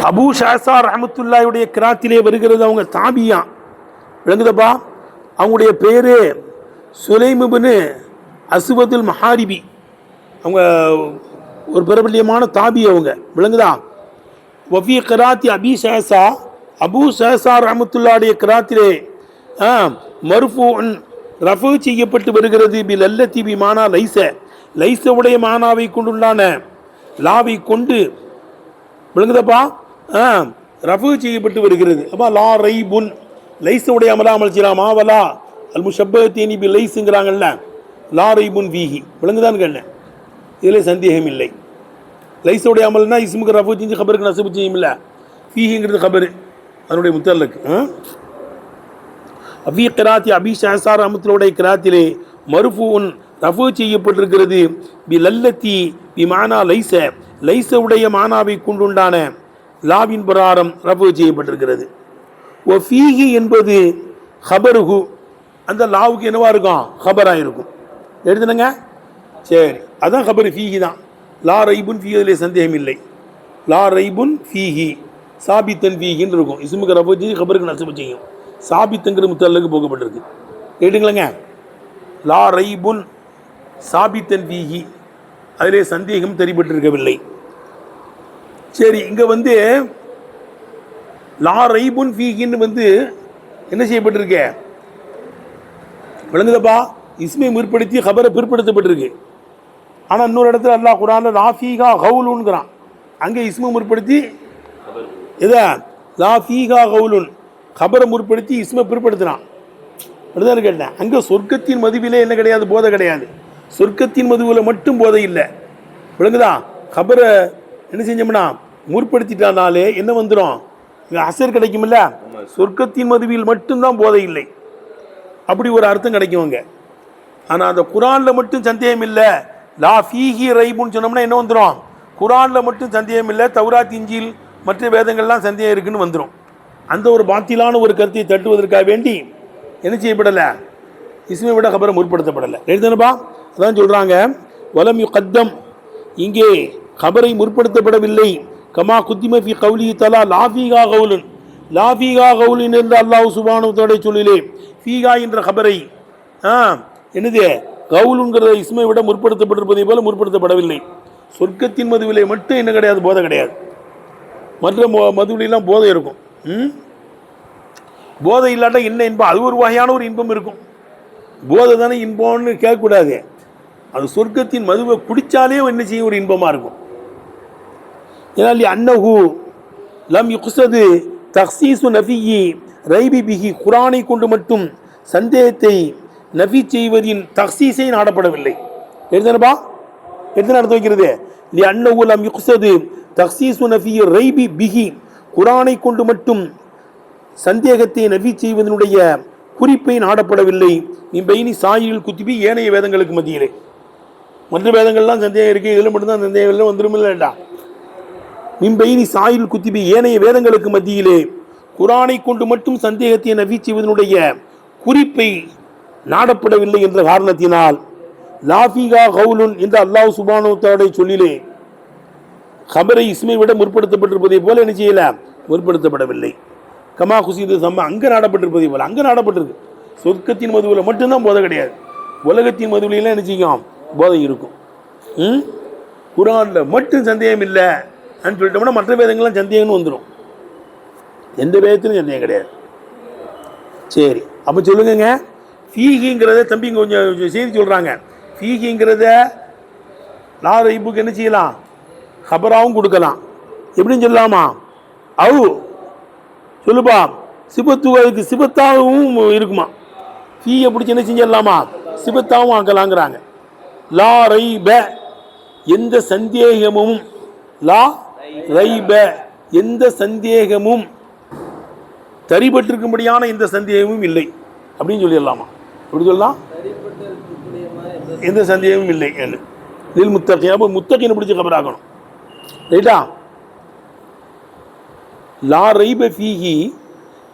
Abu ஷாஸா ரஹ்மத்துல்லாஹியுடைய கிராத்திலே வருகிறது. அவங்க தாபியா, விளங்குதப்பா. அவங்களுடைய பேரு சுலைம் இப்னு அஸ்வதுல் மஹாரிபி. அவங்க ஒரு பிரபல்யமான தாபி, அவங்க விளங்குதா. வஃபி கிராத்தி அபி ஷாஸா, அபூ ஷாஸா ரஹ்மத்துல்லாஹுடைய கிராத்திலே மர்ஃபூன் ரஃபு செய்யப்பட்டு வருகிறது. பில் அல்லத்தி பி மானா லைஸ, லைஸவுடைய மானாவை கொண்டுள்ளான லாவை கொண்டு, விளங்குதப்பா, ரஃபு செய்யப்பட்டு வருகிறது. அப்போ லா ரைபுன், லைஸவுடைய அமலாமல் செய்யலாம். மாவலா அல் முஷப்பஹத்தீனி பி லைஸுங்கிறாங்கல்ல, லா ரைபுன் ஃபீஹி, விளங்குதான்னு கேட்டேன். இதில் சந்தேகம் இல்லை. லைஸவுடைய அமல்னா இஸ்முக்கு ரஃபு செஞ்சு கபருக்கு நசபு செய்யும் இல்லை, ஃபீஹிங்கிறது கபரு, அதனுடைய முத்தல்லுக்கு. அபி கிராத்தி அபி ஷாஸா ரஹ்மத்துல்லாஹி கிராத்திலே மர்ஃபூன் ரஃபு செய்யப்பட்டிருக்கிறது. பி லல்லத்தி பி மானா லைஸ, லைஸவுடைய மானாவை கொண்டுண்டான லாவின் பிரகாரம் ரஃபு செய்யப்பட்டிருக்கிறது. ஓ ஃபீஹி என்பது ஹபருஹு, அந்த லாவுக்கு என்னவா இருக்கும், ஹபராக இருக்கும். எழுதுனுங்க, சரி, அதான் ஹபர் ஃபீஹி தான். லா ரைபுன் ஃபீஹி, அதிலே சந்தேகம் இல்லை. லா ரைபுன் ஃபீஹி சாபித்தன் ஃபீஹின்னு இருக்கும். இஸ்முக்கு ரஃபு செய்து ஹபருக்கு நசபு செய்யும். சாபித்துங்கிற முத்தல்லுக்கு போகப்பட்டிருக்கு. கேட்டுங்களேங்க, லா ரைபுன் சாபித்தன் ஃபீஹி, அதிலே சந்தேகம் தெரிபட்டிருக்கவில்லை. சரி, இங்கே வந்து லா ரைபுன் ஃபீஹின்னு என்ன செய்யப்பட்டிருக்க, விளங்குதப்பா, இஸ்மை முற்படுத்தி ஹபரை பிற்படுத்தப்பட்டிருக்கு. ஆனால் இன்னொரு இடத்துல அல்லாஹ் குர்ஆன்ல லா ஃபீஹா கவுலுன்கிறான். அங்கே இஸ்மை முற்படுத்தி எதா லா ஃபீஹா கவுலுன், ஹபரை முற்படுத்தி இஸ்மை பிற்படுத்தினான். அப்படிதான் கேட்டேன். அங்கே சொர்க்கத்தின் மதுவிலே என்ன கிடையாது, போதை கிடையாது. சொர்க்கத்தின் மதுவில் மட்டும் போதை இல்லை, விளங்குதா. ஹபரை என்ன செஞ்சோம்னா முற்படுத்திட்டானாலே என்ன வந்துடும், இங்கே அசர் கிடைக்குமில்ல. சொர்க்கத்தின் மதுவில் மட்டும்தான் போதை இல்லை, அப்படி ஒரு அர்த்தம் கிடைக்கும் அங்கே. ஆனால் அந்த குர்ஆனில் மட்டும் சந்தேகம் இல்லை. லா ஃபீஹி ரைபுன்னு சொன்னோம்னா என்ன வந்துடும், குர்ஆனில் மட்டும் சந்தேகம் இல்லை, தௌராத் இஞ்சில் மற்ற வேதங்கள்லாம் சந்தேகம் இருக்குன்னு வந்துடும். அந்த ஒரு பாத்திலான ஒரு கருத்தை தட்டுவதற்காக வேண்டி என்ன செய்யப்படலை, இஸ்மை விட ஹபரை முற்படுத்தப்படலை. எழுதுனப்பா, அதான் சொல்கிறாங்க, வலம் யுகத்தம், இங்கே ஹபரை முற்படுத்தப்படவில்லை. கமா குத்திம ஃபி கௌலி தலா லா ஃபீஹா கவுலுன், லா ஃபீஹா கவுலின் என்று அல்லாஹ் சுப்ஹானஹு வ தஆலா சொல்லிலே ஃபீஹா என்ற ஹபரை என்னது கவுலுங்கிறத இஸ்மை விட முற்படுத்தப்பட்டிருப்பதை போல முற்படுத்தப்படவில்லை. சொர்க்கத்தின் மதுவிலே மட்டும் என்ன கிடையாது, போதை கிடையாது. மற்ற மதுவிலாம் போதை இருக்கும். போதை இல்லாட்டா என்ன இன்பம், அது ஒரு வகையான ஒரு இன்பம் இருக்கும். போதை தானே இன்பம்னு கேட்கக்கூடாது. அது சொர்க்கத்தின் மதுவை குடித்தாலே என்ன செய்யும், ஒரு இன்பமாக இருக்கும். ஏன்னா அன்னஹு லம் யுக்ஸது தக்ஸீசு நஃபியி ரைபி பிஹி, குர்ஆனை கொண்டு மட்டும் சந்தேகத்தை நஃபி செய்வதின் தக்ஸீஸை நாடப்படவில்லை. எழுதுனப்பா, எத்தனை அர்த்தம் வைக்கிறது, அன்னஹு லம் யுக்ஸது தக்ஸீசு நஃபியி ரைபி பிஹி, குர்ஆனை கொண்டு மட்டும் சந்தேகத்தை நஃபி செய்வதனுடைய குறிப்பை நாடப்படவில்லை. மின்பைனி சாயில் குத்திபி, ஏனைய வேதங்களுக்கு மத்தியிலே. மற்ற வேதங்கள்லாம் சந்தேகம் இருக்குது, இதில் மட்டும்தான் சந்தேகம் இல்லை, வந்துருமில்லடா. மின்பைனி சாயில் குத்திபி, ஏனைய வேதங்களுக்கு மத்தியிலே குர்ஆனை கொண்டு மட்டும் சந்தேகத்தை நஃபி செய்வதனுடைய குறிப்பை நாடப்படவில்லை என்ற காரணத்தினால் லா ஃபீஹா கவுலுன் என்று அல்லாஹ் சுப்ஹானஹு வ தஆலா சொல்லிலே ஹபரை இஸ்மை விட முற்படுத்தப்பட்டிருப்பதை போல என்ன செய்யல, முற்படுத்தப்படவில்லை. கமா குசிது சம்மா, அங்கே நாடப்பட்டிருப்பதை போல அங்கே நாடப்பட்டிருக்கு. சொர்க்கத்தின் மதுவில் மட்டும்தான் போதை கிடையாது, உலகத்தின் மதுவிலாம் என்ன செய்யும், போதை இருக்கும். குர்ஆனில் மட்டும் சந்தேகம் இல்லை அப்படின்னு சொல்லிட்டோம்னா மற்ற வேதங்கள்லாம் சந்தேகம்னு வந்துடும். எந்த வேதத்திலும் சந்தேகம் கிடையாது. சரி, அப்போ சொல்லுங்க, ஃபீஹிங்கிறத தம்பிங்க கொஞ்சம் செய்தி சொல்கிறாங்க. ஃபீஹிங்கிறத லா ரைபுக்கு என்ன செய்யலாம், ஹபராகவும் கொடுக்கலாம். எப்படின்னு சொல்லலாமா, அவு சொல்லுப்பா, சிபத்து, அதுக்கு சிபத்தாகவும் இருக்குமா. ஃபீயை பிடிச்சி என்ன செஞ்சிடலாமா, சிபத்தாகவும் ஆக்கலாங்கிறாங்க. லா ரைப, எந்த சந்தேகமும், லா ரைப எந்த சந்தேகமும், தரிபட்டிருக்கும்படியான எந்த சந்தேகமும் இல்லை அப்படின்னு சொல்லிடலாமா. எப்படி சொல்லலாம், எந்த சந்தேகமும் இல்லை. இதில் முத்தகி, அப்போ முத்தகினை பிடிச்சி கபராக்கணும், ரைட்டா. லா ரைப ஃபீஹி,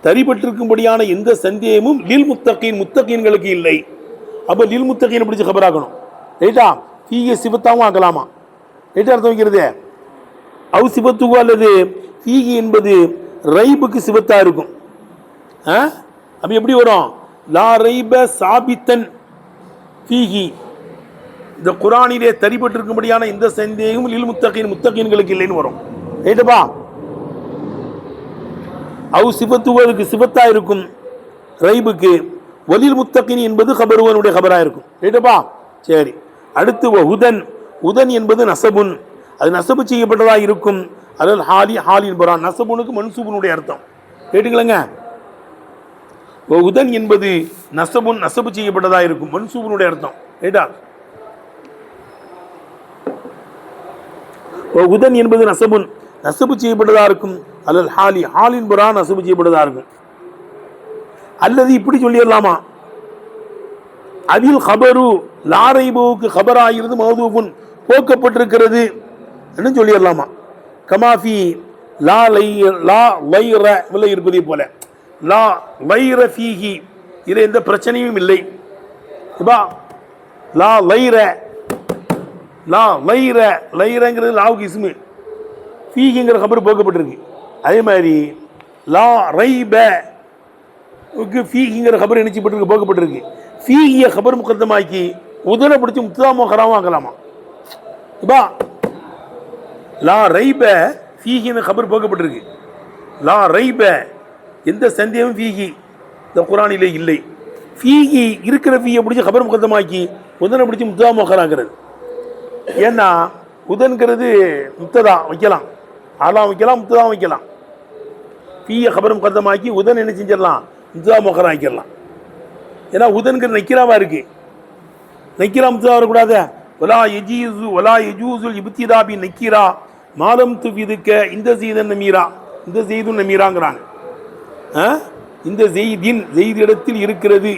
தரிபட்டிருக்கும்படியான எந்த சந்தேகமும் லில் முத்தகீன், முத்தகீன்களுக்கு இல்லை. அப்போ லில் முத்தகீனை பிடிச்சி கபராக்கணும், ரைட்டா. ஃபீஹி சிபத்தாகவும் ஆக்கலாமா, ரைட்டா. அர்த்தம் வைக்கிறது அவு சிபத்துவோ அல்லது ஃபீஹி என்பது ரைபுக்கு சிவத்தா இருக்கும். அப்ப எப்படி வரும்? லா ரைப சாபித்தன் ஃபீஹி, இந்த குரானிலே தரிபட்டிருக்கும்படியான இந்த சந்தேகம் லில் முத்தகீன், முத்தகீன்களுக்கு இல்லைன்னு வரும். ரைட்டுப்பா. அவு சிபத்துவதுக்கு சிபத்தா இருக்கும் ரைபுக்கு. வலில் முத்தகீன் என்பது கபருவனுடைய கபரா இருக்கும். ரைட்டுப்பா. சரி, அடுத்து உதன். உதன் என்பது நசபுன், அது நசபு செய்யப்பட்டதா இருக்கும். அதில் ஹாலி ஹாலின் புறான், நசபுனுக்கு மன்சூபனுடைய அர்த்தம். கேட்டுங்களேங்க. உதன் என்பது நசபுன், நசபு செய்யப்பட்டதா இருக்கும், மன்சூபனுடைய அர்த்தம். ரைட்டா. உதன் என்பது நசபுன், நசபு செய்யப்பட்டதா இருக்கும். அல்லது ஹாலி ஹாலின் புறான், நசபு செய்யப்பட்டதா இருக்கும். அல்லது இப்படி சொல்லிடலாமா? அதில் ஹபரு லாரைபுவுக்கு ஹபராகிறது மௌதூஃபுன், போக்கப்பட்டிருக்கிறது என்று சொல்லிடலாமா? கமாஃபி லா லைர இருப்பதை போல, லா லைர ஃபீஹி, இதில் எந்த பிரச்சனையும் இல்லை. லா லைர, லா லைர, லைரங்கிறது லாவுக்கு இஸ்மு, ஃபீஹிங்கிற கபர் போக்கப்பட்டிருக்கு. அதே மாதிரி லா ரைப ஃபீஹிங்கிற கபர் நினைச்சப்பட்டிருக்கு, போக்கப்பட்டிருக்கு. ஃபீஹிய கபர் முகத்தமாக்கி உதனை பிடிச்சி முத்ததாமோ ஹராமோ ஆக்கலாமா? லா ரைப ஃபீஹின்னு கபர் போக்கப்பட்டிருக்கு. லா ரைப, எந்த சந்தேகமும் ஃபீஹி இந்த குரானிலே இல்லை. ஃபீஹி இருக்கிற ஃபீயை பிடிச்சி கபர் முகத்தமாக்கி உதனை பிடிச்சி முத்ததாமோ ஹராங்கிறது. ஏன்னா உதன்கிறது முத்ததா வைக்கலாம், ஆலாம் வைக்கலாம், முத்ததா வைக்கலாம். ஃபீய கபர் முகத்தமாக்கி உதன் என்ன செஞ்சிடலாம்? முத்ததா மொஹரா ஆக்கிடலாம். ஏன்னா உதன்கிற நக்கிராவா இருக்கு, நக்கிரா முத்ததா வரக்கூடாது. வலா யஜீசு வலா யஜூசுல் இப்திதா பி நக்கிரா மாலம் துவிதுக்க இந்த செய்தன் நமீரா, இந்த செய்துன் நமீராங்கிறாங்க. இந்த செய்தின் செய்திடத்தில் இருக்கிறது,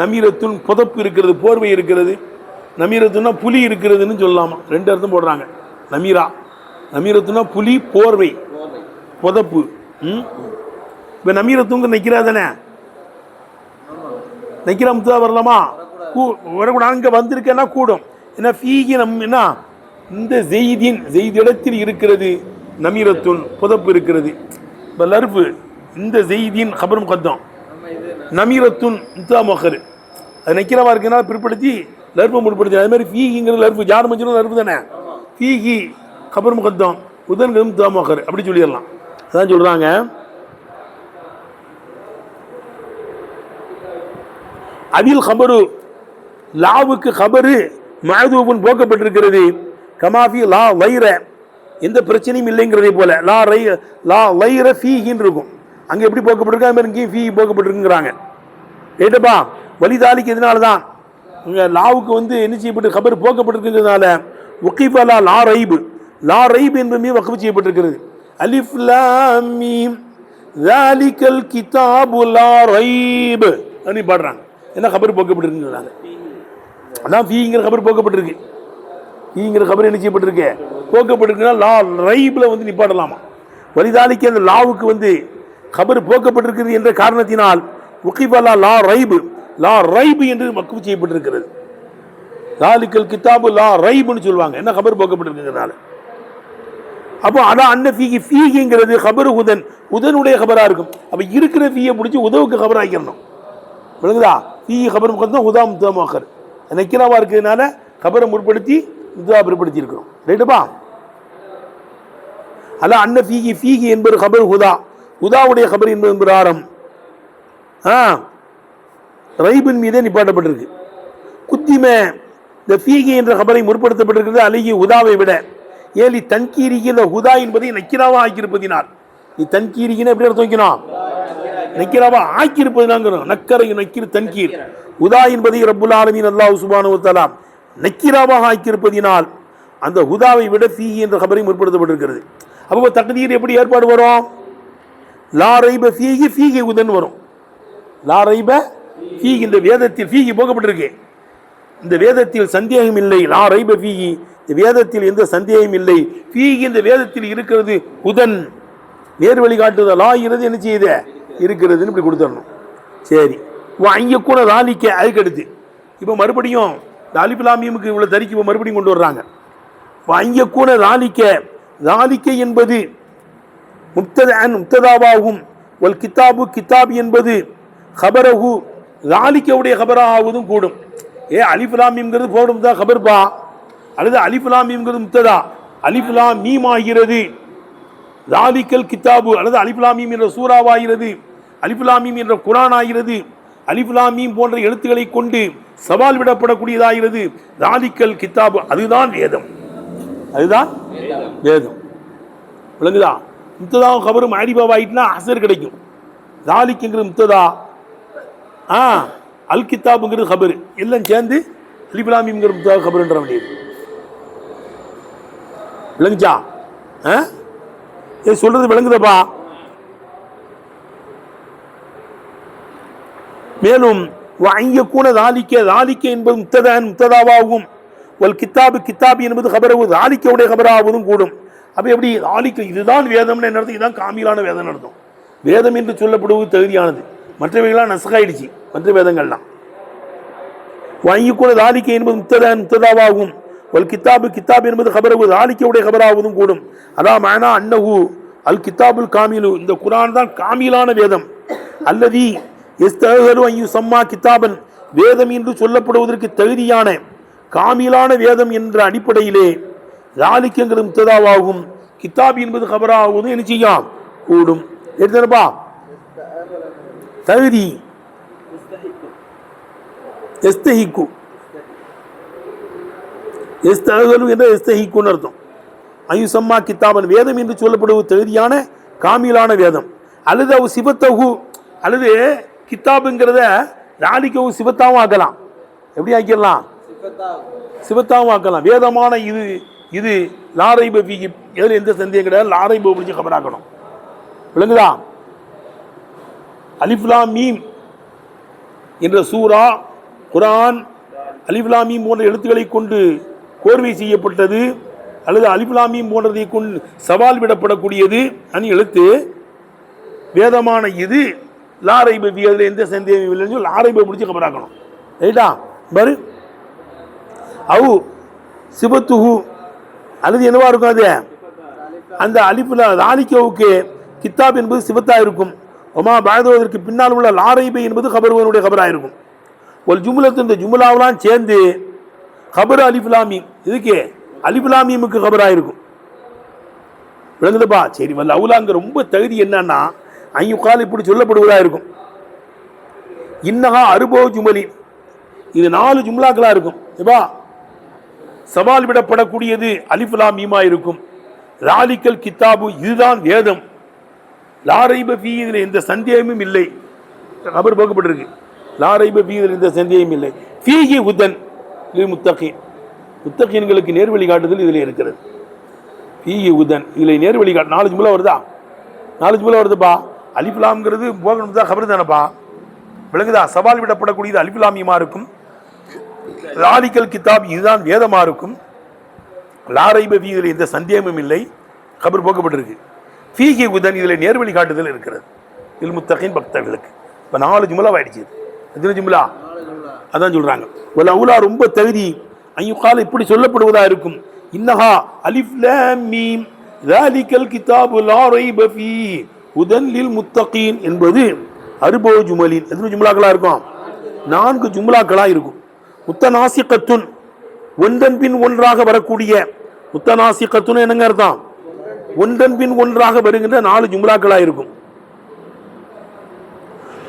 நமீரத்துன் புதப்பு இருக்கிறது, போர்வை இருக்கிறது. நமீரத்துனா புலி இருக்கிறதுன்னு சொல்லலாமா? ரெண்டு அர்த்தம் போடுறாங்க. நமீரா, நமீரத்துனா புலி, போர்வை, புதப்பு. இப்போ நமீரத்துங்க நக்கிரா தானே, நக்கிரா முத்ததா வரலாமா? வரக்கூடாது. அங்கே வந்திருக்கேன்னா கூடும். ஏன்னா ஃபீகி என்ன, இந்த செய்தின் செய்திடத்தில் இருக்கிறது, நமீரத்துன் புதப்பு இருக்கிறது. இப்போ லர்ஃபு, இந்த செய்தின் கபர் முகத்தம், நமீரத்துன் முத்ததா மொஹர், அது நக்கிராவா இருக்குன்னா பிற்படுத்தி லர்ஃபை முற்படுத்தி. அது மாதிரி ஃபீகிங்கிற லர்ஃபு ஜார் மஜ்ரூர் லர்ஃபு தானே, ஃபீகி கபர் முகத்தம், உதன்கிறது முத்ததா மொஹர், அப்படி சொல்லிடலாம். அதான் சொல்றாங்க. அதில் ஹபரு லாவுக்கு ஹபரு மஅதூஃபுன் போக்கப்பட்டிருக்கிறது. கமாஃபி லா லைர, எந்த பிரச்சனையும் இல்லைங்கிறதே போல. லா லைர ஃபீஹின்னு இருக்கும், அங்கே எப்படி போக்கப்பட்டிருக்கு அது மாதிரி இங்கேயும் ஃபீஹி போக்கப்பட்டிருக்குங்கிறாங்க. ஏட்டப்பா. வலிதாலிக்கு எதனால தான் இங்கே லாவுக்கு என்ன செய்யப்பட்டு ஹபர் போக்கப்பட்டிருக்கிறதுனால வகீஃபலா லா ரைபு, லா ரைப் என்பதுமே வக்ஃப் செய்யப்பட்டிருக்கிறது. அலிஃப் லாம் மீம் ஸாலிகல் கிதாபு லா ரைப் அப்படி பாடுறாங்க. என்ன கபர் போக்கப்பட்டிருக்குங்கிறாங்க. அதான் ஃபீங்கிற கபர் போக்கப்பட்டிருக்கு. ஃபீங்கிற கபர் என்ன செய்யப்பட்டிருக்கு? போக்கப்பட்டிருக்குன்னா லா ரைப்ல நிப்பாடலாமா? வலிதாலிக்கு அந்த லாவுக்கு கபர் போக்கப்பட்டிருக்கிறது என்ற காரணத்தினால் வகீஃபலா லா ரைபு, லா ரைபு என்று வக்ஃப் செய்யப்பட்டிருக்கிறது. ஸாலிகல் கிதாபு லா ரைப்னு சொல்லுவாங்க, என்ன கபர் போக்கப்பட்டிருக்குங்கிறதுனால. அப்போ அதான் அந்த ஃபீகி, ஃபீகிங்கிறது கபரு உதன், உதனுடைய கபரா இருக்கும். அப்போ இருக்கிற ஃபீயை பிடிச்சி உதவுக்கு கபர் ஆக்கிடணும். விளங்குதா? ஃபீகி கபர் முகத்தம், உதா முத்ததா மொஹர், நக்கிராவா இருக்கிறதுனால கபரை முற்படுத்தி முத்ததா பிற்படுத்தி இருக்கிறோம். ரைட்டுப்பா. அதான் அன்ன ஃபீகி, ஃபீகி என்பது கபர் ஹுதா, ஹுதாவுடைய கபர் என்பது பிரகாரம் ரைபின் மீதே நிப்பாட்டப்பட்டிருக்கு. குத்திமே இந்த ஃபீகி என்ற கபரை முற்படுத்தப்பட்டிருக்கிறது அழகி ஹுதாவை விட. ஏலி தன்கீரிக்கு இந்த ஹுதா என்பதை நக்கிராவா ஆக்கியிருப்பதினால், நீ தன்கீரிக்குன்னு எப்படி அர்த்தம் வைக்கணும்? நக்கிராவா ஆக்கியிருப்பதுனாங்கிறோம். நக்கரை நக்கீர் தன்கீர். ஹுதா என்பதை ரப்புல் ஆலமீன் அல்லாஹ் சுப்ஹானஹு வ தஆலா நக்கிராவாக ஆக்கியிருப்பதினால் அந்த ஹுதாவை விட ஃபீஹி என்ற கபரை முற்படுத்தப்பட்டிருக்கிறது. அப்போ தக்தீர் எப்படி ஏற்பாடு வரும்? லா ரைப ஃபீஹி, ஃபீஹி உதன் வரும். லா ரைப ஃபீஹி, இந்த வேதத்தில் ஃபீஹி போக்கப்பட்டிருக்கு, இந்த வேதத்தில் சந்தேகம் இல்லை. லா ரைப ஃபீஹி, இந்த வேதத்தில் எந்த சந்தேகம் இல்லை. ஃபீஹி, இந்த வேதத்தில் இருக்கிறது உதன், நேர் வழி காட்டுதல். லா இருந்து என்ன செய்யுது? இருக்கிறதுன்னு இப்படி கொடுத்துடணும். சரி, ஐயக்கூட லாலிக்க. அதுக்கடுத்து இப்போ மறுபடியும் அலிஃப் லாம் மீமுக்கு இவ்வளோ தரிக்கு இப்போ மறுபடியும் கொண்டு வர்றாங்க. ஐயக்கூட லாலிக்க, லாலிக்க என்பது முப்ததாவாகும். வல் கித்தாபு கித்தாப் என்பது ஹபரஹு லாலிக்கவுடைய ஹபராவதும் கூடும். அலிஃப் லாம் மீம்ங்கிறது போடும் தான் ஹபர்பா, அல்லது அலிஃப் லாம் மீம்ங்கிறது முப்ததா, அலிஃப் லாம் மீம் ஆகிறது, லாலிக்கல் கித்தாபு அல்லது அலிஃப் லாம் மீம் என்ற சூறாவாகிறது, அலிஃப் லாம் மீம் என்ற குர்ஆன் ஆகிறது, அலிஃப் லாம் மீம் போன்ற எழுத்துக்களை கொண்டு சவால் விடப்படக்கூடியதாகிறது லாலிக்கல் கித்தாபு. அதுதான் வேதம், அதுதான் வேதம். விளங்குதா? முப்ததாவும் ஹபரும் மாரிபாவாயிட்டுனா அசர் கிடைக்கும். லாலிக்குங்கிறது முப்ததா, அல் கித்தாபுங்கிறது ஹபர், எல்லாம் சேர்ந்து அலிஃப் லாம் மீம்ங்கிற முப்ததா ஹபர்ன்ற வேண்டியது. விளங்குச்சா? சொல்றது விளங்குதப்பா? மேலும் கூட தாலிக்க என்பது முப்ததாவாகும். வல் கித்தாபு கித்தாபு என்பது ஹபரவு தாலிக்கவுடைய ஹபராவதும் கூடும். அப்ப எப்படி தாலிக்க இதுதான் வேதம்னு என்ன அர்த்தம்? இதுதான் காமிலான வேதம் அர்த்தம். வேதம் என்று சொல்லப்படுவது தகுதியானது, மற்றவைகளாம் நசகாயிடுச்சு, மற்ற வேதங்கள்லாம். கூட தாலிக்க என்பது முப்ததாவாகும். வல் கித்தாபு கித்தாப் என்பது ஹபரவு தாலிக்கவுடைய ஹபராவதும் கூடும். அதான் மானா அன்னஹு அல் கித்தாபுல் காமிலு, இந்த குர்ஆன் தான் காமிலான வேதம். அல்லதி யஸ்தஹரு அன் யுஸம்மா கித்தாபன், வேதம் என்று சொல்லப்படுவதற்கு தகுதியான காமிலான வேதம் என்ற அடிப்படையிலே தாலிக்கங்கிறது முப்ததாவாகும், கித்தாப் என்பது ஹபராவதும் என்ன செய்யும்? கூடும். எடுத்தனப்பா தகுதி எஸ்தஹிக்கு, எஸ்தஹரு என்ற எஸ்தஹிக்குன்னு அர்த்தம். அயுசம்மா கித்தாபன், வேதம் என்று சொல்லப்படுவது தகுதியான காமிலான வேதம். அல்லது அவ சிவத்தகு, அல்லது கித்தாபுங்கிறத லாலிக்கவு சிவத்தாவும் ஆக்கலாம். எப்படி ஆக்கிடலாம்? சிவத்தாவும் ஆக்கலாம். வேதமான இது இது லாரைப ஃபீஹி, எதில் எந்த சந்தேகம் கிடையாது, லாரைப பிடிச்சி கபராக்கணும். விளங்குதா? அலிஃப் லாம் மீம் என்ற சூரா குர்ஆன் அலிஃப் லாம் மீம் போன்ற எழுத்துக்களை கொண்டு கோர்வை செய்யப்பட்டது, அல்லது அலிஃப் லாம் மீம் போன்றதை கொண்டு சவால் விடப்படக்கூடியது அனி எழுத்து. வேதமான இது லாரைப ஃபீஹி, அதில் எந்த சந்தேகம் இல்லைன்னு சொல்லி லாரைப பிடிச்சி கபராக்கணும். ரைட்டா? பாரு, அவு சிபத்துஹு, அல்லது என்னவா இருக்கும்? அது அந்த அலிஃப்ல லாலிக்கவுக்கு கித்தாப் என்பது சிவத்தா இருக்கும். ஒமா பாயதோதற்கு பின்னால் உள்ள லாரைபை என்பது ஹபருவனுடைய ஹபராக இருக்கும். ஒரு ஜுமுலத்து, இந்த ஜுமுலாவெல்லாம் சேர்ந்து ஹபர் அலிஃப் லாம் மீம், இதுக்கு அலிஃப் லாம் மீமுக்கு ஹபராக இருக்கும். விளங்குதுப்பா? சரி, வல்ல அவுலாங்க ரொம்ப தகுதி என்னன்னா ஐயுக்கால் இப்படி சொல்லப்படுவதாக இருக்கும். இன்னஹா அருபோ ஜுமலி, இது 4 ஜும்லாக்களா இருக்கும். சவால் விடப்படக்கூடியது அலிஃப் லாம் மீமா இருக்கும். லாலிக்கல் கித்தாபு, இதுதான் வேதம். லாரைப ஃபீஹி, இதில் எந்த சந்தேகமும் இல்லை. ஹபர் போக்கப்பட்டிருக்கு. லாரைப ஃபீஹி, இதில் எந்த சந்தேகமும் இல்லை. ஃபீஹி ஹுதன் லில் முத்தகீன், முத்தகீன்களுக்கு நேர்வழி காட்டுதல் இதில் இருக்கிறது. ஃபீஹி ஹுதன், இதில் நேர்வழி காட்டு. 4 ஜும்லா வருதா? 4 ஜும்லா வருதுப்பா. அலிஃப் லாம்ங்கிறது போகணும் தான் ஹபர் தானப்பா. விளங்குதா? சவால் விடப்படக்கூடியது அலிஃப் லாம் மீமா இருக்கும். லாலிக்கல் கித்தாப், இதுதான் வேதமா இருக்கும். லாரைப ஃபீஹி, இதில் எந்த சந்தேகமும் இல்லை. ஹபர் போக்கப்பட்டிருக்கு. ஃபீஹி ஹுதன், இதில் நேர்வழி காட்டுதல் இருக்கிறது இல் முத்தகீன் பக்தர்களுக்கு. இப்போ 4 ஜும்லா ஆயிடுச்சு. எத்தனை ஜும்லா? அதான் சொல்றாங்க. வல் அவுலா, ரொம்ப தகுதி ஐயுகால் இப்படி சொல்லப்படுவதா இருக்கும். இன்னஹா அலிஃப் லாம் மீம் ஸாலிகல் கிதாபு லா ரைப ஃபீஹி ஹுதன் லில் முத்தகீன் என்பது அருபோ ஜுமலின். எத்தனை ஜும்லாக்களா இருக்கும்? 4 ஜும்லாக்களா இருக்கும். முத்தநாசிகத்துன், ஒன்றன் பின் ஒன்றாக வரக்கூடிய. முத்தநாசிகத்துன் என்னங்க அர்த்தம்? ஒன்றன் பின் ஒன்றாக வருகின்ற 4 ஜும்லாக்களா இருக்கும்.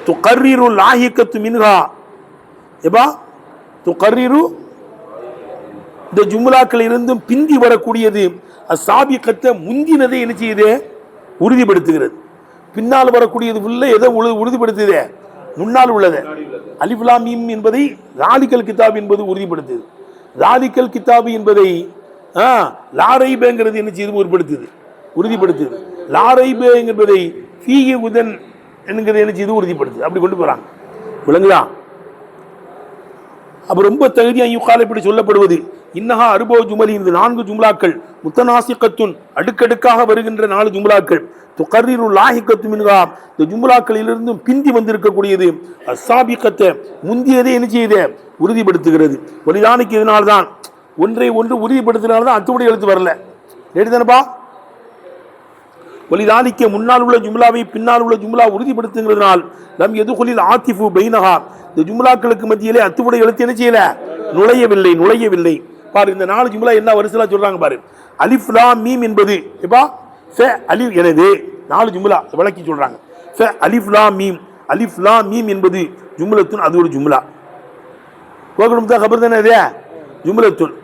துகர்ரிரு லாஹிகத்து மின்ஹா, எப்பா துகர்ரிரு, இந்த ஜும்லாக்கள் இருந்தும் பிந்தி வரக்கூடியது அசாபிகத்தை, முந்தினதை என்ன செய்யுது? உறுதிப்படுத்துகிறது. பின்னால் வரக்கூடியது உள்ள எதை உறுதிப்படுத்துது? முன்னால் உள்ளது. அலிஃப் லாம் மீம் என்பதை லாலிக்கல் கித்தாப் என்பது உறுதிப்படுத்துது. லாலிக்கல் கித்தாப் என்பதை லாரைபேங்கிறது என்ன செய்து உறுதிப்படுத்துது. லாரைபே என்பதை ஃபீஹி ஹுதன் என்கிறது என்ன செய்து உறுதிப்படுத்துது. அப்படி கொண்டு போறாங்க. விளங்குதா? அப்ப ரொம்ப தகுதி ஐயுக்கால் இப்படி சொல்லப்படுவது. இன்னஹா அருபோ ஜுமலி, இந்த 4 ஜும்லாக்கள். முத்தநாசிகத்துன், அடுக்கடுக்காக வருகின்ற 4 ஜும்லாக்கள். துகர்ரிரு லாஹிகத்து மின்ஹா, இந்த ஜும்லாக்களிலிருந்து பிந்தி வந்திருக்கக்கூடியது அஸ்ஸாபிகத்தை, முந்தியதை என்ன செய்யுது? உறுதிப்படுத்துகிறது. வலிதானிக்கு இதனால்தான் ஒன்றை ஒன்று உறுதிப்படுத்தினால்தான் அத்துடைய எழுத்து வரல. எடுத்தானப்பா? வலிதானிக்க முன்னால் உள்ள ஜும்லாவை பின்னால் உள்ள ஜும்லா உறுதிப்படுத்துகிறதுனால் நம் எதுகுலில் ஆத்திஃபு பைனஹா, இந்த ஜும்லாக்களுக்கு மத்தியிலே அத்துவுடைய எழுத்து என்ன செய்யல, நுழையவில்லை. பாரு இந்த 4 ஜும்லா என்ன வரிசையா சொல்றாங்க பாரு. அலிஃப் லாம் மீம் என்பது எப்பா ஃப அலிஃப், எனவே 4 ஜும்லா விளக்கி சொல்றாங்க. ஃப அலிஃப் லாம் மீம் என்பது ஜும்லத்துன், அது ஒரு ஜும்லா. போகணும் தான் கபர் தானே, இதே ஜும்லத்துன்.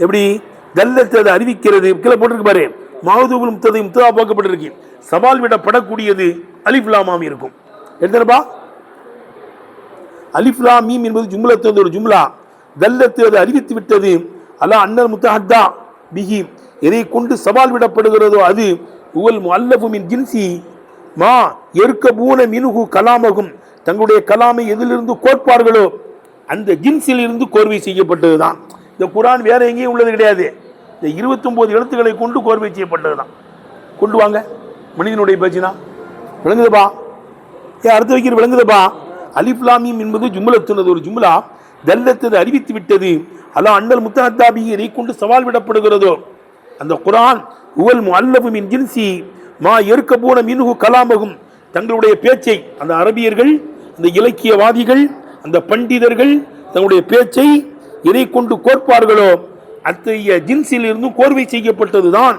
எப்படி தல்லத்து அதை அறிவிக்கிறது, கீழே போட்டிருக்கு பாரு. மௌதூபுல் முப்ததை முப்ததா போக்கப்பட்டிருக்கு. சவால் விடப்படக்கூடியது அலிஃப் லாம் மீம் இருக்கும். எடுத்தனப்பா அலிஃப் லாம் மீம் என்பது ஜும்லத்து ஒரு ஜும்லா. தல்லத்து அது அறிவித்து விட்டது. அலா அன்னல் முத்தஹத்தா பிஹி, எதை கொண்டு சவால் விடப்படுகிறதோ அது உவல் முஅல்லஃபு மின் ஜின்சி மா யர்கபூன மின்ஹு கலாமகும், தங்களுடைய கலாமை எதிலிருந்து கோட்பார்களோ அந்த ஜின்ஸில் இருந்து கோர்வை செய்யப்பட்டதுதான். இந்த குர்ஆன் வேற எங்கேயும் உள்ளது கிடையாது. இந்த 29 எழுத்துக்களை கொண்டு கோர்வை செய்யப்பட்டதுதான். கொண்டு வாங்க மனிதனுடைய பேச்சுனா விளங்குதுப்பா, அடுத்து வைக்கிற விளங்குதுப்பா. அலிஃப் லாம் மீம் என்பது ஜும்லத்துனது ஒரு ஜும்லா. தல்லத்து அறிவித்து விட்டது. அலா அன்னல் முத்தஹத்தாபி, எதை கொண்டு சவால் விடப்படுகிறதோ அந்த குர்ஆன் உவல் முஅல்லஃபு மின் ஜின்சி மா யர்கபூன மின்ஹு கலாமகும், தங்களுடைய பேச்சை அந்த அரபியர்கள், அந்த இலக்கியவாதிகள், அந்த பண்டிதர்கள் தங்களுடைய பேச்சை எதை கொண்டு கோர்ப்பார்களோ அத்தகைய ஜின்ஸில் இருந்தும் கோர்வை செய்யப்பட்டதுதான்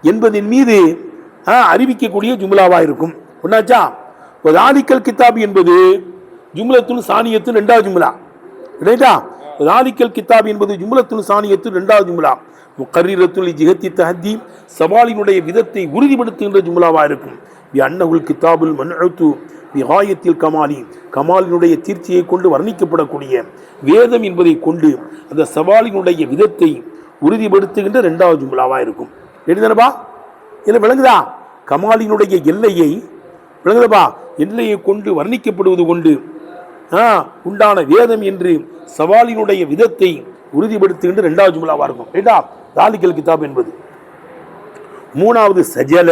என்பதின் மீது அறிவிக்கக்கூடிய ஜும்லாவா இருக்கும். ஒன்னாச்சா. வதாலிக்கல் கிதாப் என்பது ஜும்லத்துன் சானியத்துன் 2வது ஜும்லா. ரைட்டா. வதாலிக்கல் கிதாப் என்பது ஜும்லத்துன் சானியத்துன் 2வது ஜும்லா. முகர்ரிரத்துல் ஜிஹத்தி தஹத்தி, சவாலினுடைய விதத்தை உறுதிப்படுத்துகின்ற ஜும்லாவா இருக்கும். பி அன்னஹுல் கிதாபுல் மன்உத்து பி காயத்தில் கமாலி, கமாலினுடைய தீர்ச்சியை கொண்டு வர்ணிக்கப்படக்கூடிய வேதம் என்பதை கொண்டு அந்த சவாலினுடைய விதத்தை உறுதிப்படுத்துகின்ற 2வது ஜும்லாவா இருக்கும். எழுதுனப்பா இல்லை விளங்குதா? கமாலினுடைய எல்லையை விளங்குதப்பா, எல்லையை கொண்டு வர்ணிக்கப்படுவது கொண்டு உண்டான வேதம் என்று சவாலினுடைய விதத்தை உறுதிப்படுத்துகின்ற 2வது ஜும்லாவா இருக்கும். ரைட்டா. தாலிக்கல் கிதாப் என்பது. 3வது சஜல,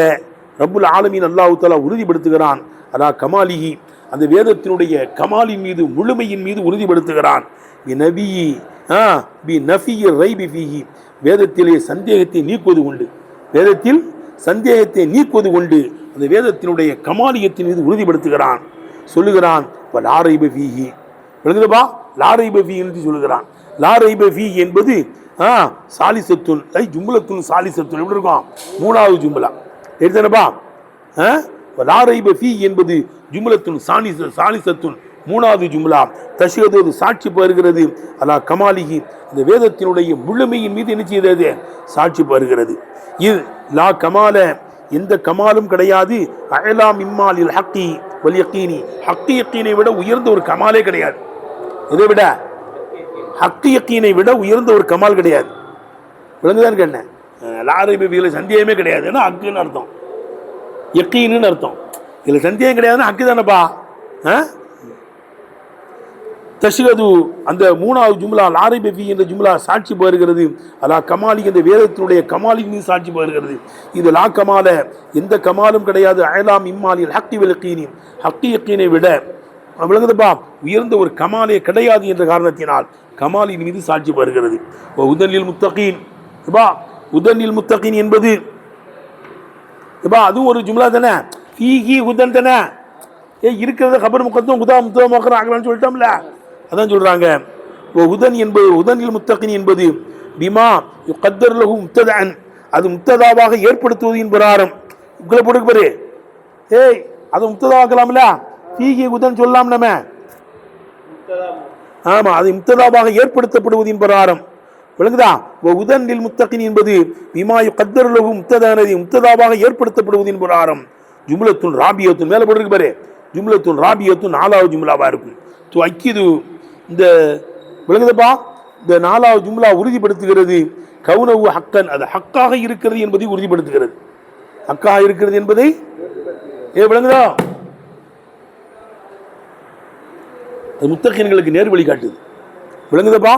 ரப்புல் ஆலமீன் அல்லாஹ் தஆலா உறுதிப்படுத்துகிறான். அதா கமாலிஹி, அந்த வேதத்தினுடைய கமாலின் மீது, முழுமையின் மீது உறுதிப்படுத்துகிறான். வேதத்திலே சந்தேகத்தை நீக்குவது கொண்டு, வேதத்தில் சந்தேகத்தை நீக்குவது கொண்டு அந்த வேதத்தினுடைய கமாலியத்தின் மீது உறுதிப்படுத்துகிறான். சொல்லுகிறான் லாரைப ஃபீஹி, விளங்குதப்பா, லாரைப ஃபீஹி என்று சொல்லுகிறான். லாரைப ஃபீஹி என்பது சாலிசத்துன் ஜும்லத்துன் சாலிசத்துன் எப்படி இருக்கும், 3வது ஜும்லா. எடுத்தனப்பா. லாரைப ஃபீஹி என்பது ஜும்லத்துன் சாலிசத்துன் 3வது ஜும்லா. தஷ்ஹது சாட்சி பெறுகிறது. அலா கமாலிஹி, அந்த வேதத்தினுடைய முழுமையின் மீது என்ன செய்கிறது, சாட்சி பெறுகிறது. இது லா கமால, எந்த கமாலும் கிடையாது. அலா மிம்மாலில் ஹக்கி வல் யகீனி, ஹக்கி யகீனை விட உயர்ந்த ஒரு கமாலே கிடையாது. இதை விட ஹக்கி யகீனை விட உயர்ந்த ஒரு கமால் கிடையாது. விளங்குதான் கேட்டேன். லாரைப ஃபீஹில சந்தேகமே கிடையாது, ஹக்குன்னு அர்த்தம், யகீன்னு அர்த்தம். இதுல சந்தேகம் கிடையாதுன்னா ஹக்கு தானப்பா. தஷ்ஹது, அந்த 3வது ஜும்லா லாரைப ஃபீஹி என்ற ஜும்லா சாட்சி பெறுகிறது. அலா கமாலி, இந்த வேதத்தினுடைய கமாலின் மீது சாட்சி பெறுகிறது. இது லா கமால, எந்த கமாலும் கிடையாது. அலா மிம்மாலில் ஹக்கி வல் யகீனி, ஹக்கி யகீனை விட விளங்குதுப்பா உயர்ந்த ஒரு கமாலே கிடையாது என்ற காரணத்தினால் கமாலின் மீது சாட்சி பெறுகிறது. உதன்லில் முத்தகீன், உதன்லில் முத்தகீன் என்பது அதுவும் ஒரு ஜும்லா தானே. ஃபீஹி உதன் தானே, இருக்கிறத கபர் முகத்தும் உதா முத்தா முகர் ஆகலான்னு சொல்லிட்டோம்ல, அதான் சொல்றாங்க. உதன் என்பது உதனில் முத்தகின் என்பது பிமா யுகத்தர் லஹு முப்ததஅன், அது முப்ததாவாக ஏற்படுத்துவதின் பிரகாரம். உங்களை போட்டுக்கு பாரு, அதை முப்ததாவாக்கலாம்ல, ஃபீஹி உதன் சொல்லலாம் நம்ம. ஆமா, அது முப்ததாவாக ஏற்படுத்தப்படுவதின் பிரகாரம். விளங்குதா? உதனில் முத்தகின் என்பது பிமா யுகத்தர் லஹு முப்ததஅன், முப்ததாவாக ஏற்படுத்தப்படுவதின் பிரகாரம். ஜும்லத்துன் ராபியத்துன் மேல போட்டுருக்கு பாரு, ஜும்லத்துன் ராபியத்துன் 4வது ஜும்லாவா இருக்கும். அக்கிது, இந்த விளங்குதப்பா, இந்த 4வது ஜும்லா உறுதிப்படுத்துகிறது. கவுனவு ஹக்கன், அது ஹக்காக இருக்கிறது என்பதை உறுதிப்படுத்துகிறது. ஹக்காக இருக்கிறது என்பதை விளங்குதா, அது முத்தகீன்களுக்கு நேர் வழி காட்டுது. விளங்குதப்பா.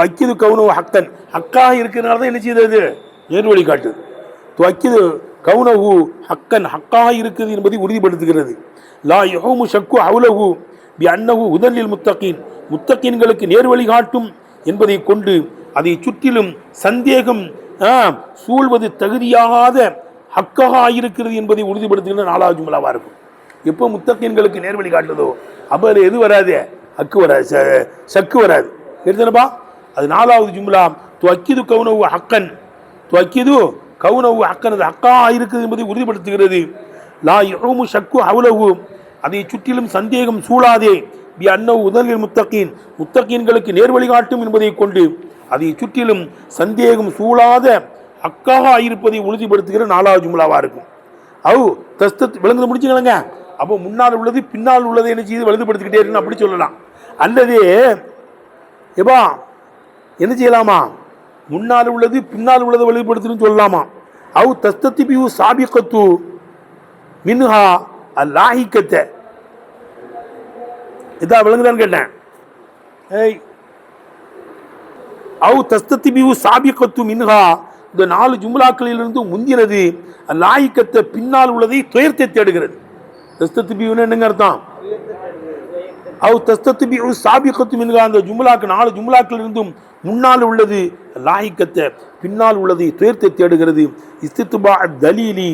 அக்கிது கவுனவு ஹக்கன், ஹக்காக இருக்கிறதுனால தான் என்ன செய்தது, நேர் வழி காட்டுது. அக்கிது கவுனவு ஹக்கன், ஹக்காக இருக்குது என்பதை உறுதிப்படுத்துகிறது. லா யஹூமு ஷக்கு ஹவுலஹு பி அன்னஹு உதன்லில் முத்தகீன், முத்தகீன்களுக்கு நேர்வழி காட்டும் என்பதை கொண்டு அதை சுற்றிலும் சந்தேகம் சூழ்வது தகுதியாகாத ஹக்காக ஆயிருக்கிறது என்பதை உறுதிப்படுத்துகின்ற 4வது ஜும்லாவா இருக்கும். எப்போ முத்தகீன்களுக்கு நேர்வழி காட்டுதோ அப்போ அது எது வராது, ஹக்கு வராது, சக்கு வராது. எடுத்தனப்பா அது 4வது ஜும்லா. துவக்கிது கவுனவு ஹக்கன், துவக்கிது கவுனவு ஹக்கன், அது ஹக்கா ஆயிருக்கிறது என்பதை உறுதிப்படுத்துகிறது. லா யஹூமு ஷக்கு ஹவுலஹு, அதை சுற்றிலும் சந்தேகம் சூழாதே. பி அன்னவு உதலில் முத்தகீன், முத்தகீன்களுக்கு நேர்வழி காட்டும் என்பதை கொண்டு அதை சுற்றிலும் சந்தேகம் சூழாத ஹக்காக ஆயிருப்பதை உறுதிப்படுத்துகிற 4வது ஜும்லாவா இருக்கும். அவு தஸ்தத் விளங்குது முடிச்சுக்கலங்க. அப்போ முன்னால் உள்ளது பின்னால் உள்ளது என்ன செய்து வலுப்படுத்திக்கிட்டே இருக்குன்னு அப்படி சொல்லலாம். அல்லது எப்பா என்ன செய்யலாமா, முன்னால் உள்ளது பின்னால் உள்ளதை வலுப்படுத்துன்னு சொல்லலாமா. அவு தஸ்தத்தி பியூ சாபிகத்து மின்ஹா அல்லாஹிக்கத்தை, இதா விளங்குதான்னு கேட்டேன். ஏய் அவு தஸ்தத்தி பியூ சாபிகத்து மின்ஹா, இந்த 4 ஜும்லாக்களிலிருந்து முந்தினது லாயிக்கத்தை பின்னால் உள்ளதை துயர்த்தை தேடுகிறது. தஸ்தத்திபியூன்னு என்னங்க அர்த்தம்? அவு தஸ்தத்திபியூ சாபிகத்து மின்ஹா, அந்த ஜும்லாக்கு 4 ஜும்லாக்களிலிருந்தும் முன்னால் உள்ளது லாயிக்கத்தை பின்னால் உள்ளதை துயர்த்தை தேடுகிறது. இஸ்தித்பா தலீலி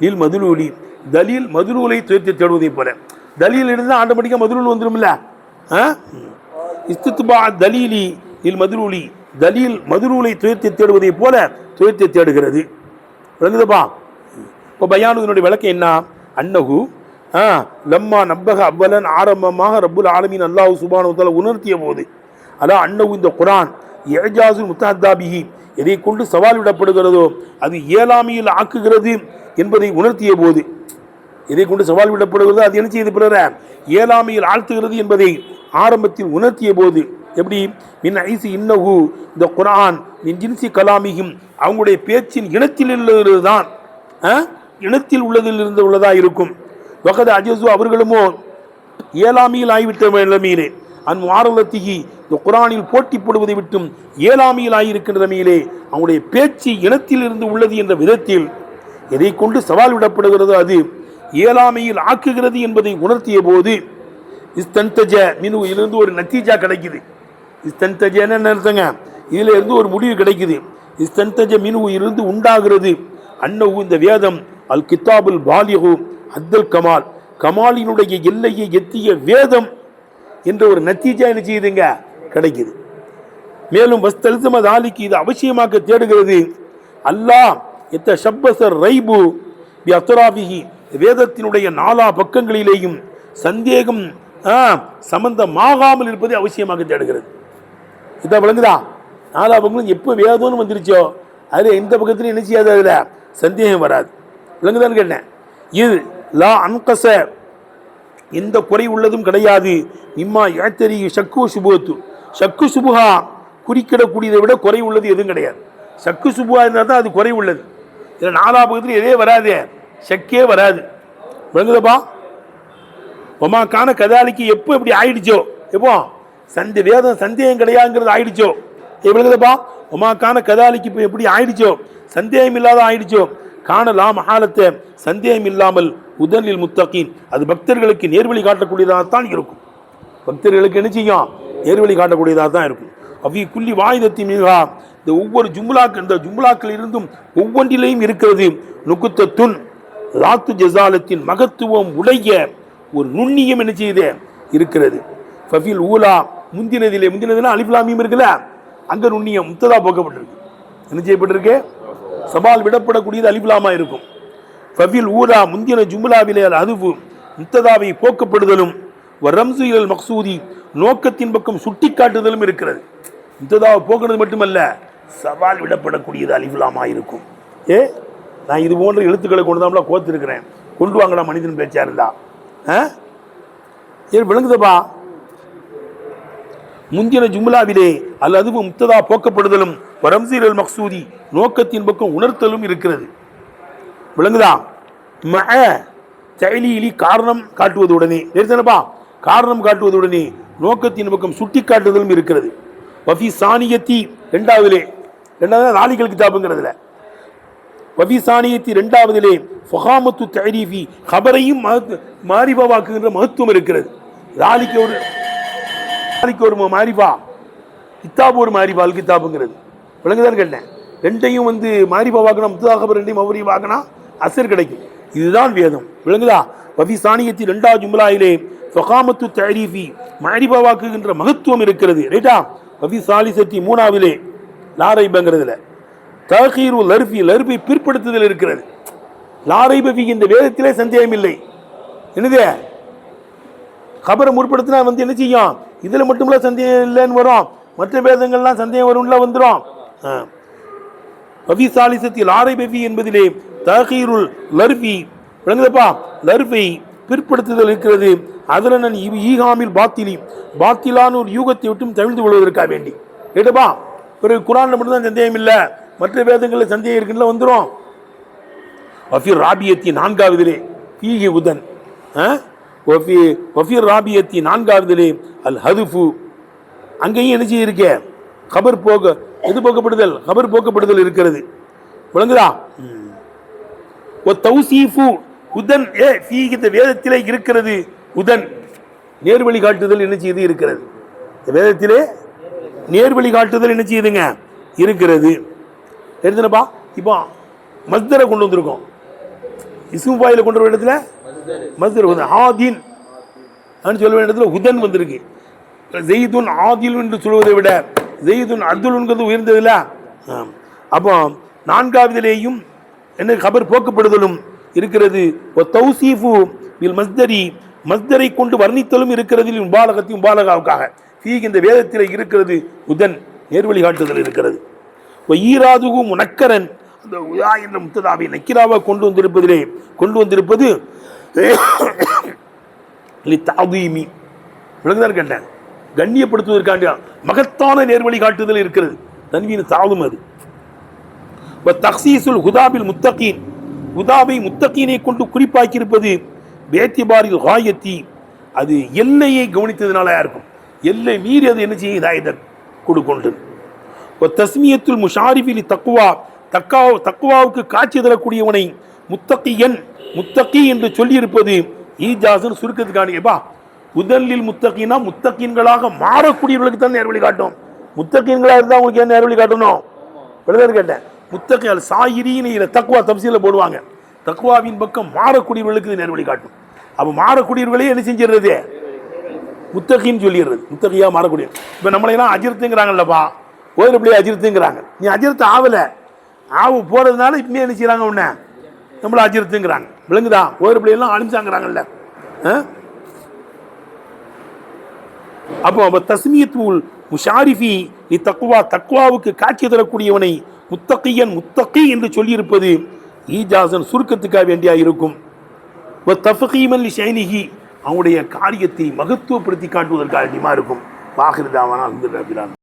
லில் மதுலூலி, தலீல் மதுலூலை துயர்த்தை தேடுவதை போல. தலீல் இருந்தால் ஆட்டோமேட்டிக்காக மதுலூல் வந்துடும்ல. இஸ்தித்பா தலீலி லில் மதுலூலி, தலீல் மதுலூலை துயர்த்தை தேடுவதை போல துயர்த்தை தேடுகிறது. விளங்குதுப்பா? இப்போ பயானுடைய விளக்கம் என்ன? அன்னஹு லம்மா நப்பக அவ்வலன், ஆரம்பமாக ரப்புல் ஆலமீன் அல்லாஹ் சுப்ஹானஹு வ தஆலா உணர்த்திய போது, அலா அன்னஹு இந்த குர்ஆன் இஜாஸுல் முத்தஹத்தாபிஹி, எதை கொண்டு சவால் விடப்படுகிறதோ அது இயலாமையில் ஆக்குகிறது என்பதை உணர்த்திய போது, எதை கொண்டு சவால் விடப்படுகிறதோ அது என்ன செய்து பிறர இயலாமையில் ஆழ்த்துகிறது என்பதை ஆரம்பத்தில் உணர்த்திய போது, எப்படி மின் ஐசி இன்னஹு, இந்த குர்ஆன் மின் ஜின்சி கலாமிஹிம், அவங்களுடைய பேச்சின் இனத்தில் உள்ளதுதான், இனத்தில் உள்ளதிலிருந்து உள்ளதா இருக்கும். வகத அஜசு, அவர்களுமோ இயலாமையில் ஆகிவிட்ட நிலைமையிலே, அன்மாரலத்திகி, இந்த குர்ஆனில் போட்டி போடுவதை விட்டும் இயலாமையில் ஆகியிருக்கின்ற நிலைமையிலே அவங்களுடைய பேச்சு இனத்தில் இருந்து உள்ளது என்ற விதத்தில் எதை கொண்டு சவால் விடப்படுகிறதோ அது இயலாமையில் ஆக்குகிறது என்பதை உணர்த்திய போது, இஸ்தன்தஜ மினு, இதிலிருந்து ஒரு நத்தீஜா கிடைக்குது. இஸ்தன்தஜன்னு என்ன அர்த்தங்க? இதுல இருந்து ஒரு முடிவு கிடைக்குது. இஸ்தன்தஜ மினு, இருந்து உண்டாகிறது. அன்னஹு, இந்த வேதம் அல் கிதாபுல் பாலிகு அத்தல் கமால், கமாலினுடைய எல்லையை எத்திய வேதம் என்ற ஒரு நத்தீஜா என்ன செய்யுதுங்க, கிடைக்குது. மேலும் வஸ்தல்சம தாலிக்கு, இது அவசியமாக்க தேடுகிறது. அல்லாஹ் எத்த ஷப்பஸர் ரைபு பி அத்ராபிஹி, வேதத்தினுடைய 4 பக்கங்களிலேயும் சந்தேகம் சம்பந்தமாகாமல் இருப்பதை அவசியமாக தேடுகிறது. இதை விளங்குதா? 4 பக்கங்களும் எப்போ வேதம்னு வந்துருச்சோ அதில் எந்த பக்கத்திலும் என்ன செய்யாது, அதில் சந்தேகம் வராது. விளங்குதான்னு கேட்டேன். இது லா அன்கச, எந்த குறை உள்ளதும் கிடையாது. இம்மா ஏத்தரி ஷக்கு சுபுகத்து, ஷக்கு சுபுகா குறிக்கிடக்கூடியதை விட குறை உள்ளது எதுவும் கிடையாது. ஷக்கு சுபுகா இருந்தால் தான் அது குறை உள்ளது. இதில் 4 பக்கத்தில் எதே வராது, ஷக்கே வராது. விளங்குதப்பா? ஒமாக்கான கதாலிக்கு எப்போ எப்படி ஆயிடுச்சோ, எப்போ வேதம் சந்தேகம் கிடையாதுங்கிறது ஆயிடுச்சோ, விளங்குதப்பா? ஒமாக்கான கதாலிக்கு இப்போ எப்படி ஆயிடுச்சோ, சந்தேகம் இல்லாத ஆயிடுச்சோ. காண லா மஹாலத்தை, சந்தேகம் இல்லாமல் உதனில் முத்தகீன், அது பக்தர்களுக்கு நேர்வழி காட்டக்கூடியதாகத்தான் இருக்கும். பக்தர்களுக்கு என்ன செய்யும், நேர்வழி காட்டக்கூடியதாக தான் இருக்கும். அவ்வி குள்ளி வாயுதத்தின் மிகா, இந்த ஒவ்வொரு இந்த ஜும்லாக்கள் இருந்தும் ஒவ்வொன்றிலையும் இருக்கிறது நுகுத்தத்துன், லாத்து ஜசாலத்தின் மகத்துவம் உடைய ஒரு நுண்ணியம் என்ன செய்யுது, இருக்கிறது. ஃபஃபில் ஊலா, முந்தினதுனா அலிஃப்லாமியும் இருக்குல்ல, அங்கே நுண்ணியம் முத்ததா போக்கப்பட்டிருக்கு. என்ன செய்யப்பட்டிருக்கு, சவால் விடப்படக்கூடியது அலிஃப்லாமா இருக்கும். ஃபஃபில் ஊலா, முந்தின ஜும்லாவிலே அதுவு முத்ததாவை போக்கப்படுதலும், ரம்சு இலல் மக்சூதி, நோக்கத்தின் பக்கம் சுட்டி காட்டுதலும் இருக்கிறது. முத்ததாவை போக்குறது மட்டுமல்ல, சவால் விடப்படக்கூடியது அலிஃப்லாமா இருக்கும். நான் இது போன்ற எழுத்துக்களை கொண்டு தான் கோத்திருக்கிறேன், கொண்டு வாங்கடா மனிதன் பேச்சா இருந்தா. விளங்குதப்பா? முந்தின ஜும்லாவிலே அல்லது முத்ததா போக்கப்படுதலும் ரம்சீல் மக்சூதி, நோக்கத்தின் பக்கம் உணர்த்தலும் இருக்கிறது. விளங்குதா? தலீலி, காரணம் காட்டுவதுடனே, காரணம் காட்டுவதுடனே நோக்கத்தின் பக்கம் சுட்டி காட்டுதலும் இருக்கிறது. வஃபி சானியத்தி, ரெண்டாவது நாளிகள் கிதாபுங்கிறதுல வஃபி சானியத்தி ரெண்டாவதிலே ஃபஹாமத்து தஅரீஃபி, கபரையும் மாரிபாவாக்குகின்ற மகத்துவம் இருக்கிறது. நாளிக்கு ஒரு மாரிபா, கித்தாபு ஒரு மாரிபா, கித்தாபுங்கிறது. விளங்குதான் கேட்டேன். ரெண்டையும் மாரிபாவாக்கணும், முத்ததா கபர் ரெண்டையும் மௌரி வாக்கினா அசர் கிடைக்கும். இதுதான் வேதம். விளங்குதா? வஃபி சானியத்தி 2வது ஜும்லாயிலே ஃபகாமத்து தஅரீஃபி மஅரிஃபாவாக்குகின்ற மகத்துவம் இருக்கிறது. ரைட்டா? வஃபி சாலிசத்தி 3ஆவிலே லாரைபங்கிறதுல தஅகீரு லர்ஃபி லர்ஃபை பிற்படுத்துதல் இருக்கிறது. லாரைப ஃபீ இந்த வேதத்திலே சந்தேகம் இல்லை. என்னது? கபரை முற்படுத்தினா என்ன செய்யும்? இதுல மட்டும்ல சந்தேகம் இல்லைன்னு வரும், மற்ற வேதங்கள்லாம் சந்தேகம் வரும்ல வந்துடும். வஃபி சாலிசத்தி லாரைப ஃபீ என்பதிலே தஅகீருல் லர்ஃபி விளங்குதப்பா, லர்ஃபை பிற்படுத்துதல் இருக்கிறது. அதில் நான் ஈகாமில் பாத்திலான ஒரு யூகத்தை விட்டும் தவிழ்ந்து கொள்வதற்காக வேண்டி கேட்டப்பா. பிறகு குரான்ல மட்டும்தான் சந்தேகம் இல்லை, மற்ற வேதங்களில் சந்தேகம் இருக்குன்னு வந்துடும். வஃபீர் ராபியத்தி 4ஆவதிலே ஃபீஹி உதன், வஃபீர் ராபியத்தி 4ஆவதிலே அல் ஹதுஃபு, அங்கேயும் என்ன செய்ய இருக்கே கபர் எது போக்கப்படுதல், கபர் போக்கப்படுதல் இருக்கிறது. விளங்குதா? தௌசீஃபு உதன் இந்த வேதத்திலே இருக்கிறது. உதன் நேர்வழி காட்டுதல் என்ன செய்து இருக்கிறது. இந்த வேதத்திலே நேர்வழி காட்டுதல் என்ன செய்யுதுங்க இருக்கிறது. தெரிஞ்சுனப்பா? இப்போ மஸ்தரை கொண்டு வந்திருக்கோம். இஸ்மு ஃபாயில கொண்டு வர இடத்துல மஸ்தர் வந்து ஆதீன் சொல்ல வேண்டிய இடத்துல உதன் வந்திருக்கு. ஜெய்துன் ஆதில் என்று சொல்வதை விட ஜெய்துன் அப்துல்ங்கிறது உயர்ந்ததில்ல. அப்போ 4ஆவதிலேயும் என்ன கபர் போக்கப்படுதலும் இருக்கிறது. தௌசீஃபு பில் மஸ்தரி மஸ்தரை கொண்டு வர்ணித்தலும் இருக்கிறது. முபாலகாவுக்காக இந்த வேதத்தில் இருக்கிறது உதன் நேர்வழி காட்டுதல் இருக்கிறது. ஈராதுகு முனக்கரன் அந்த உயா என்ற முத்ததாவை நக்கிராவாக கொண்டு வந்திருப்பது விளங்குதான் கேட்டேன், கண்ணியப்படுத்துவதற்காண்டி மகத்தான நேர்வழி காட்டுதல் இருக்கிறது. தன்வீன் தாவும் அது. தக்சீசுல் ஹுதாபில் முத்தகீன் ஹுதாபை முத்தகீனை கொண்டு குறிப்பாக்கியிருப்பது பேத்திபாரில் ஹாயத்தி, அது எல்லையை கவனித்ததுனால இருக்கும். எல்லை மீறி அது என்ன செய்ய ஹிதாயத்தை கொடுக்கொண்டு. தஸ்மியத்துல் முஷாரிஃபிலி தக்குவா தக்குவாவுக்கு காட்சி தரக்கூடியவனை முத்தகியன் முத்தகி என்று சொல்லியிருப்பது ஈஜாசன் சுருக்கத்துக்கான உதலில் முத்தகீனா முத்தகீன்களாக மாறக்கூடியவர்களுக்கு தான் நேர்வழி காட்டும். முத்தகீன்களாக இருந்தால் உங்களுக்கு ஏன் நேர்வழி காட்டணும்? விளக்கம் கேட்டேன். முத்தகி அல் சாயிரின்னு தக்குவா தப்சீல போடுவாங்க. தக்குவாவின் பக்கம் மாறக்கூடியவர்களுக்கு நேர்வழி காட்டும். அப்போ மாறக்கூடியவர்களே என்ன செஞ்சிடுறது? முத்தகின்னு சொல்லிடுறது. முத்தகியா மாறக்கூடிய. இப்போ நம்மளையெல்லாம் அஜிர்த்துங்கிறாங்கல்லப்பா, ஓய்வு பிள்ளைய அஜிர்த்துங்கிறாங்க. நீ அஜிர்த்து ஆவு போறதுனால இப்பமே என்ன செய்யறாங்க? உடனே நம்மள அஜிர்த்துங்கிறாங்க. விளங்குதா? ஓய்வு பிள்ளையெல்லாம் அழிஞ்சாங்கிறாங்கல்ல. அப்போ தஸ்மியத்துல் முஷாரிஃபி நீ தக்குவாவுக்கு காட்சி தரக்கூடியவனை முத்தகியன் முத்தகி என்று சொல்லியிருப்பது ஈஜாசன் சுருக்கத்துக்காக வேண்டியா இருக்கும். அவனுடைய காரியத்தை மகத்துவப்படுத்தி காட்டுவதற்காக இருக்கும். வாகிருதாவான